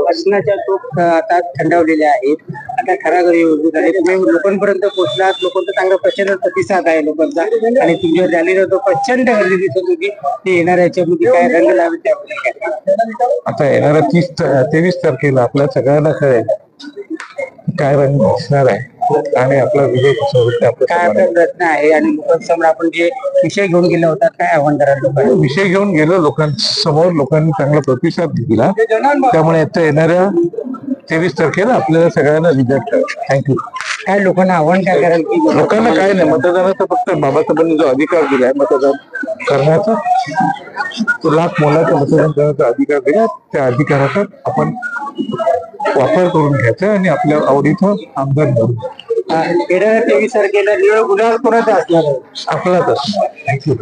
भाषणाच्या तो आता थंडावलेल्या आहेत. आता ठराघरी उभे झाले, तुम्ही लोकांपर्यंत पोहोचलात, लोकांचा चांगला प्रचंड प्रतिसाद आहे लोकांचा, आणि तुमच्या रॅलीला तो प्रचंड गर्दी दिसत होती. ते येणाऱ्या याच्यामध्ये काय रंग लावेल त्यामध्ये काय? आता येणाऱ्या 23 तारखेला आपल्या सगळ्यांना कळेल काय रंग दिसणार आहे आणि आपला विजय कसा होईल. काय आपला प्रयत्न आहे, आणि लोकांसमोर आपण जे विषय घेऊन गेला होता, काय आव्हान कराल लोकांना? विषय घेऊन गेलो लोकांसमोर, लोकांनी चांगला प्रतिसाद दिला, त्यामुळे आता येणाऱ्या 23 तारखेला आपल्याला सगळ्यांना रिझल्ट. थँक्यू. काय लोकांना आव्हान काय कराल की? लोकांना काय नाही, मतदानाचा फक्त बाबासाहेबांनी जो अधिकार दिलाय मतदान करण्याचा, तो लाख मोलाचा मतदान करण्याचा अधिकार दिला, त्या अधिकाराचा आपण वापर करून घ्यायचा आणि आपल्या आवडीचं आमदार निवडून. येणाऱ्या 23 तारखेला निवड गुन्हा कोणाचा असणार आहे? आपलाच. थँक्यू.